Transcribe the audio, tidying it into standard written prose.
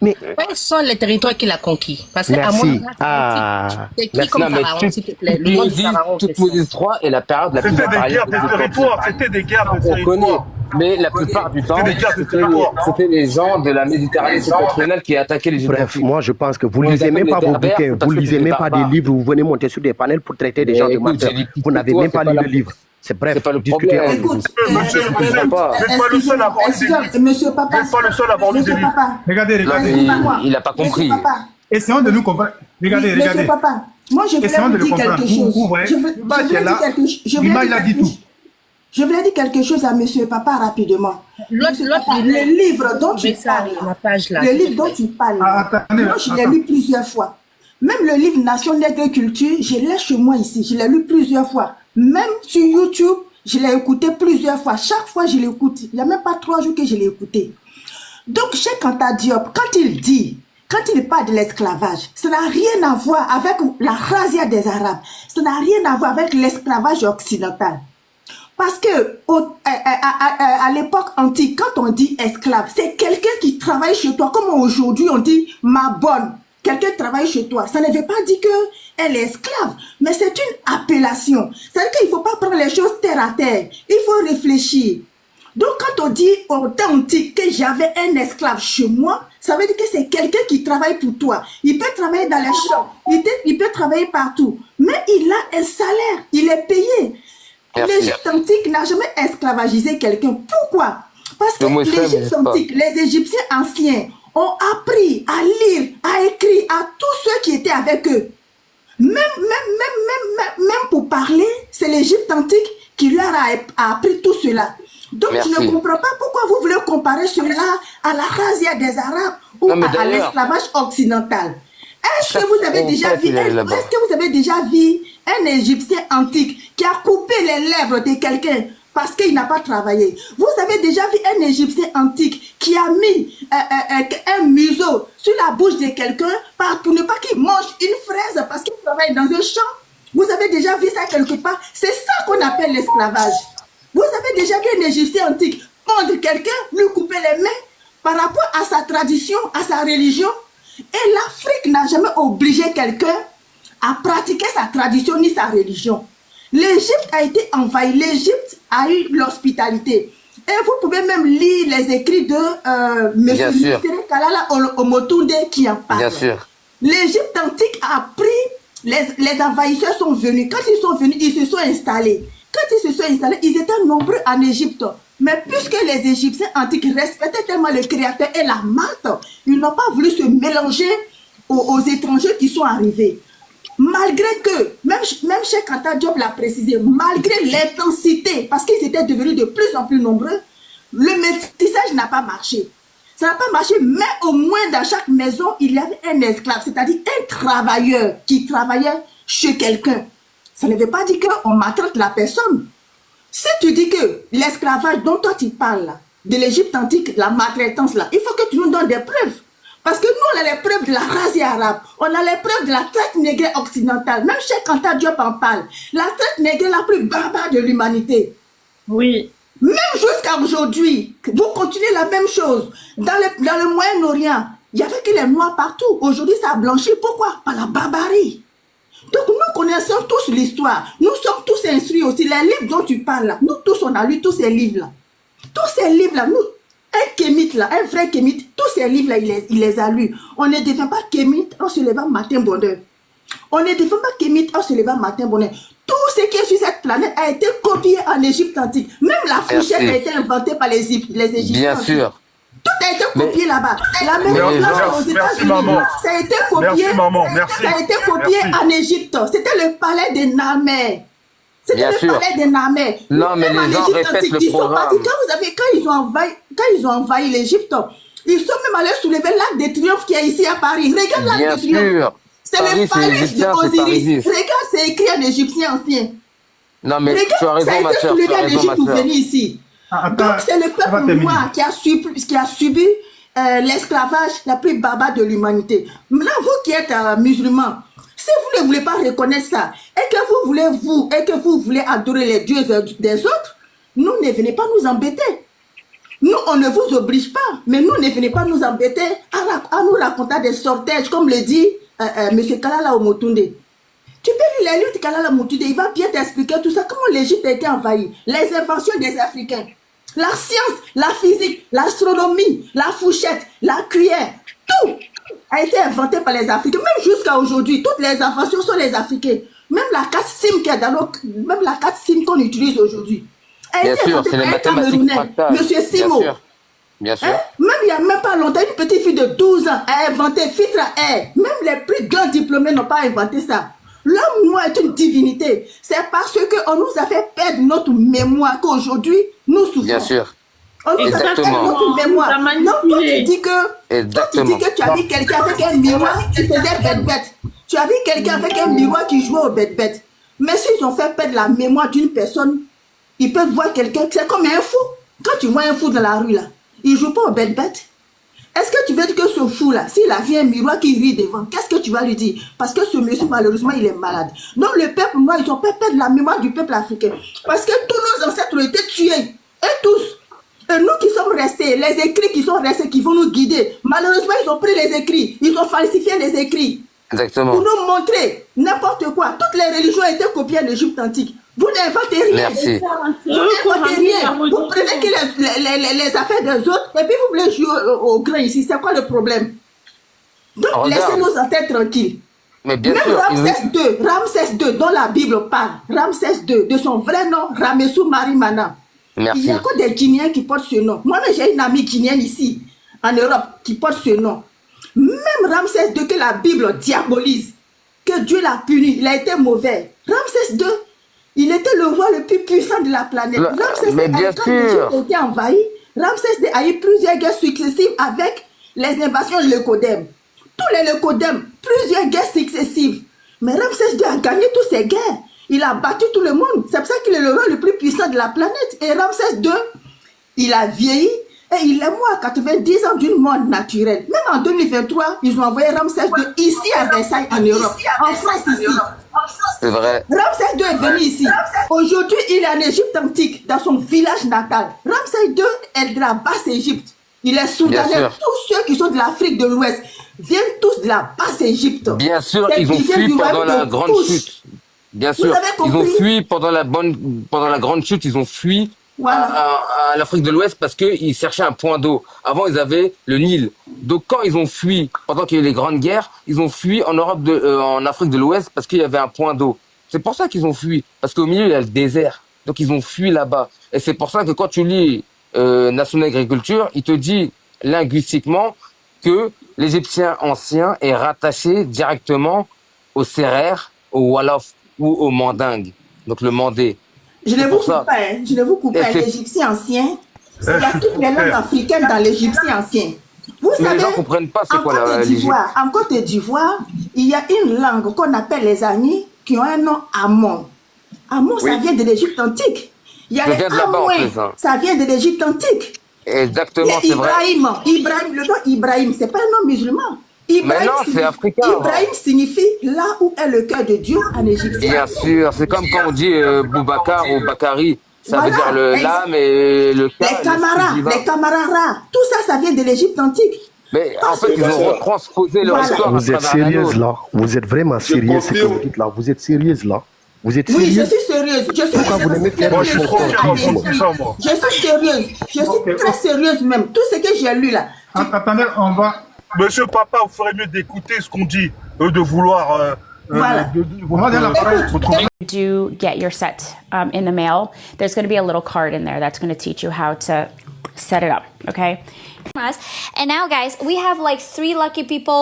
Mais Quels sont les territoires qu'il a conquis? Parce qu'à mon merci. avis, Ah, c'est qui merci. comme Non, mais pharaon, s'il te plaît? Le nom du pharaon en question. Toutmosis III est la période la plus C'était des impériale guerres de de l'histoire. territoire, c'était des guerres de On connaît, territoire. mais la plupart du temps, C'était des guerres de territoire. c'était les gens de la Méditerranée septentrionale qui attaquaient les Bref, Égyptiens. moi je pense que vous On les lisez même appelle pas les vos Berbères, bouquins, c'est parce vous que c'est lisez des même pas des barbares. livres, vous venez monter sur des panels pour traiter des gens Mais de écoute, menteurs. j'ai dit Vous n'avez toi, même c'est pas pas lu la... le livre. C'est bref, C'est pas le discutez problème. entre vous. Écoute, Monsieur, Je comprends pas. vous n'êtes pas le seul à avoir lu des livres. Monsieur Vous Papa, n'êtes pas le seul à avoir lu des Monsieur livres. Papa, Regardez, Non, regardez. mais il a pas Monsieur compris. Papa, Essayons de nous comprendre. Regardez, Monsieur regardez. Papa, moi je voulais Essayons de vous le dire comprendre. quelque chose. Vous voyez, Je voulais Bah, qui est dire là, quelque chose. Bima, il a dit tout. Je voulais dire quelque chose à Monsieur Papa rapidement. Monsieur Papa, le livre dont tu parles, La page là. le livre dont tu parles, Ah, attendez, moi je l'ai attends. lu plusieurs fois. Même le livre Nation d'agriculture, je l'ai chez moi ici, je l'ai lu plusieurs fois. Même sur YouTube, je l'ai écouté plusieurs fois. Chaque fois, je l'écoute. Il n'y a même pas 3 jours que je l'ai écouté. Donc, Cheikh Anta Diop, quand il parle de l'esclavage, ça n'a rien à voir avec la razzia des Arabes. Ça n'a rien à voir avec l'esclavage occidental. Parce que à l'époque antique, quand on dit esclave, c'est quelqu'un qui travaille chez toi. Comme aujourd'hui, on dit ma bonne. Quelqu'un travaille chez toi. Ça ne veut pas dire qu'elle est esclave, mais c'est une appellation. C'est-à-dire qu'il ne faut pas prendre les choses terre à terre. Il faut réfléchir. Donc, quand on dit au temps antique que j'avais un esclave chez moi, ça veut dire que c'est quelqu'un qui travaille pour toi. Il peut travailler dans les champs, il peut travailler partout, mais il a un salaire, il est payé. Merci. L'Égypte antique n'a jamais esclavagisé quelqu'un. Pourquoi? Parce que Le mot esclave l'Égypte n'existe pas. antique, les Égyptiens anciens ont appris à lire, à écrire à tous ceux qui étaient avec eux. Même pour parler, c'est l'Égypte antique qui leur a appris tout cela. Donc, Merci. je ne comprends pas pourquoi vous voulez comparer cela à la razzia des Arabes ou Non, mais à d'ailleurs- l'esclavage occidental. Est-ce que Chaque vous avez déjà trompette, vu il est là-bas. est-ce que vous avez déjà vu un Égyptien antique qui a coupé les lèvres de quelqu'un parce qu'il n'a pas travaillé? Vous avez déjà vu un Égyptien antique qui a mis un museau sur la bouche de quelqu'un pour ne pas qu'il mange une fraise parce qu'il travaille dans un champ? Vous avez déjà vu ça quelque part? C'est ça qu'on appelle l'esclavage. Vous avez déjà vu un Égyptien antique pendre quelqu'un, lui couper les mains par rapport à sa tradition, à sa religion? Et l'Afrique n'a jamais obligé quelqu'un à pratiquer sa tradition ni sa religion. L'Égypte a été envahie, l'Égypte a eu l'hospitalité. Et vous pouvez même lire les écrits de M. Bien sûr. Kalala Omotunde qui en parle. Bien sûr. L'Égypte antique a pris, les envahisseurs sont venus. Quand ils sont venus, ils se sont installés. Quand ils se sont installés, ils étaient nombreux en Égypte. Mais puisque les Égyptiens antiques respectaient tellement le Créateur et la maths, ils n'ont pas voulu se mélanger aux étrangers qui sont arrivés. Malgré que, même Cheikh Anta Diop l'a précisé, malgré l'intensité, parce qu'ils étaient devenus de plus en plus nombreux, le métissage n'a pas marché. Ça n'a pas marché, mais au moins dans chaque maison, il y avait un esclave, c'est-à-dire un travailleur qui travaillait chez quelqu'un. Ça ne veut pas dire qu'on maltraite la personne. Si tu dis que l'esclavage dont toi tu parles, là, de l'Égypte antique, la maltraitance, là, il faut que tu nous donnes des preuves. Parce que nous, on a les preuves de la razzia arabe, on a les preuves de la traite nègre occidentale. Même Cheikh Anta Diop en parle. La traite nègre la plus barbare de l'humanité. Oui. Même jusqu'à aujourd'hui, vous continuez la même chose. Dans le Moyen-Orient, il y avait que les Noirs partout. Aujourd'hui, ça a blanchi. Pourquoi? Par la barbarie. Donc, nous connaissons tous l'histoire. Nous sommes tous instruits aussi. Les livres dont tu parles, là, nous tous, on a lu tous ces livres-là. Tous ces livres-là, nous, un kémite, là, un vrai kémite, tous ces livres-là, il les a lus. On ne devient pas kémite en se levant matin bonheur. On ne devient pas kémite en se levant matin bonheur. Tout ce qui est sur cette planète a été copié en Égypte antique. Même la fourchette a été inventée par les Égyptiens. Bien antiques. sûr. Tout a été copié là-bas. La maison Mais blanche gens- aux merci, États-Unis, maman. ça a été copié. Merci, maman, merci. Ça a été copié Merci. en Égypte. C'était le palais de Namer. C'était Bien le sûr. palais de Namer. Non, mais Même les en gens Égypte répètent antique, le ils sont programme. partis. Quand ils ont envahi l'Égypte, ils sont même allés soulever l'Arc de Triomphe qui est ici à Paris. Regarde l'Arc Bien de Triomphe. sûr. C'est Paris, le c'est palais égyptien, c'est d'Osiris. Parisis. Regarde, c'est écrit en égyptien ancien. Non, mais tu as Regarde, ça raison, a ma été soeur. Tu soulevé as en raison, ma Égypte pour soeur. venir ici. Ah, Donc attends, c'est le on va peuple terminer. noir qui a subi l'esclavage la plus barbare de l'humanité. Là, vous qui êtes musulmans, si vous ne voulez pas reconnaître ça, et que vous voulez adorer les dieux des autres, nous ne venez pas nous embêter. Nous, on ne vous oblige pas, mais nous, ne venez pas nous embêter à nous raconter des sortilèges, comme le dit M. Kalala Omotunde. Tu peux lire les livres de Kalala Omotunde, il va bien t'expliquer tout ça, comment l'Égypte a été envahie, les inventions des Africains, la science, la physique, l'astronomie, la fourchette, la cuillère, tout a été inventé par les Africains, même jusqu'à aujourd'hui, toutes les inventions sont les Africains. Même la carte SIM qui est dans même la carte SIM qu'on utilise aujourd'hui. Bien sûr, c'est les mathématiques fractales. Monsieur Simo. Bien sûr. Hein? Même il n'y a même pas longtemps, une petite fille de 12 ans a inventé filtre à air. Même les plus grands diplômés n'ont pas inventé ça. L'homme noir est une divinité. C'est parce qu'on nous a fait perdre notre mémoire qu'aujourd'hui, nous souffrons. Bien sûr. On nous a fait perdre notre mémoire. Non, quand tu dis que tu as vu quelqu'un avec un miroir qui faisait bête-bête. Tu as vu quelqu'un avec un miroir qui jouait au bête-bête. Mais s'ils ont fait perdre la mémoire d'une personne, ils peuvent voir quelqu'un, c'est comme un fou. Quand tu vois un fou dans la rue, là, il ne joue pas au bête-bête. Est-ce que tu veux dire que ce fou-là, s'il a vu un miroir qui rit devant, qu'est-ce que tu vas lui dire? Parce que ce monsieur, malheureusement, il est malade. Donc, le peuple noir, ils ont fait perdre la mémoire du peuple africain. Parce que tous nos ancêtres ont été tués. Et tous. Et nous qui sommes restés, les écrits qui sont restés, qui vont nous guider, malheureusement, ils ont pris les écrits. Ils ont falsifié les écrits. Exactement. Pour nous montrer n'importe quoi. Toutes les religions ont été copiées de l'Égypte antique. Vous n'inventez rien. Merci. Vous n'inventez rien. Vous prenez que les affaires des autres et puis vous voulez jouer au grand ici. C'est quoi le problème? Donc, laissez nos ancêtres tranquilles. Mais bien même sûr. Ramsès II, dont la Bible parle, Ramsès II, de son vrai nom, Ramessou Marimana. Merci. Il y a que des Guinéens qui portent ce nom. Moi, j'ai une amie guinéenne ici, en Europe, qui porte ce nom. Même Ramsès II, que la Bible diabolise, que Dieu l'a puni, il a été mauvais. Ramsès II, il était le roi le plus puissant de la planète. Ramsès mais II, bien quand sûr. l'Égypte a été envahi, Ramsès II a eu plusieurs guerres successives avec les invasions de Leucodème. Tous les Leucodèmes, plusieurs guerres successives. Mais Ramsès II a gagné toutes ces guerres. Il a battu tout le monde. C'est pour ça qu'il est le roi le plus puissant de la planète. Et Ramsès II, il a vieilli. Et il est mort à 90 ans d'une mort naturelle. Même en 2023, ils ont envoyé Ramsès II ici à Versailles, en Europe. En France, ici. C'est vrai. Ramsès II est venu ici. Aujourd'hui, il est en Égypte antique, dans son village natal. Ramsès II est de la basse Égypte. Il est soudanais. Tous ceux qui sont de l'Afrique de l'Ouest viennent tous de la basse Égypte. Bien sûr, ils ont fui pendant la grande chute. Bien sûr, ils ont fui pendant la grande chute, ils ont fui. Voilà. À l'Afrique de l'Ouest parce qu'ils cherchaient un point d'eau. Avant, ils avaient le Nil. Donc, quand ils ont fui, pendant qu'il y a eu les grandes guerres, ils ont fui en en Afrique de l'Ouest parce qu'il y avait un point d'eau. C'est pour ça qu'ils ont fui. Parce qu'au milieu, il y a le désert. Donc, ils ont fui là-bas. Et c'est pour ça que quand tu lis National Agriculture, il te dit linguistiquement que l'Égyptien ancien est rattaché directement au Sérère, au Wolof ou au Mandingue. Donc, le Mandé. Je ne vous coupe pas, hein. Je ne vous coupe pas. L'Égyptien ancien, il y a toutes les langues africaines dans l'Égyptien ancien. Vous savez, les gens ne comprennent pas c'est quoi l'Égypte. En Côte d'Ivoire, il y a une langue qu'on appelle les Agnis qui ont un nom Amon. Amon, ça vient de l'Égypte antique. Il y a les Amouins, ça vient de l'Égypte antique. Exactement, c'est vrai. Ibrahim, le nom Ibrahim, c'est pas un nom musulman. Mais non, c'est africain. Ibrahim signifie là où est le cœur de Dieu en égyptien. Bien sûr, c'est comme quand on dit Boubacar ou Bakari. Ça veut dire l'âme et le cœur. Les Camarara, tout ça, ça vient de l'Égypte antique. Mais en fait, ils ont retransposé leur histoire. Vous êtes sérieuse là? Vous êtes vraiment sérieuse ce que vous dites là? Vous êtes sérieuse là? Vous êtes sérieuse? Oui, je suis sérieuse. Je suis sérieuse. Je suis très sérieuse même. Tout ce que j'ai lu là. Attendez, on va... Monsieur Papa, vous ferez mieux d'écouter ce qu'on dit, de vouloir... do get your set in the mail, there's going to be a little card in there that's going to teach you how to set it up, okay? And now, guys, we have like 3 lucky people.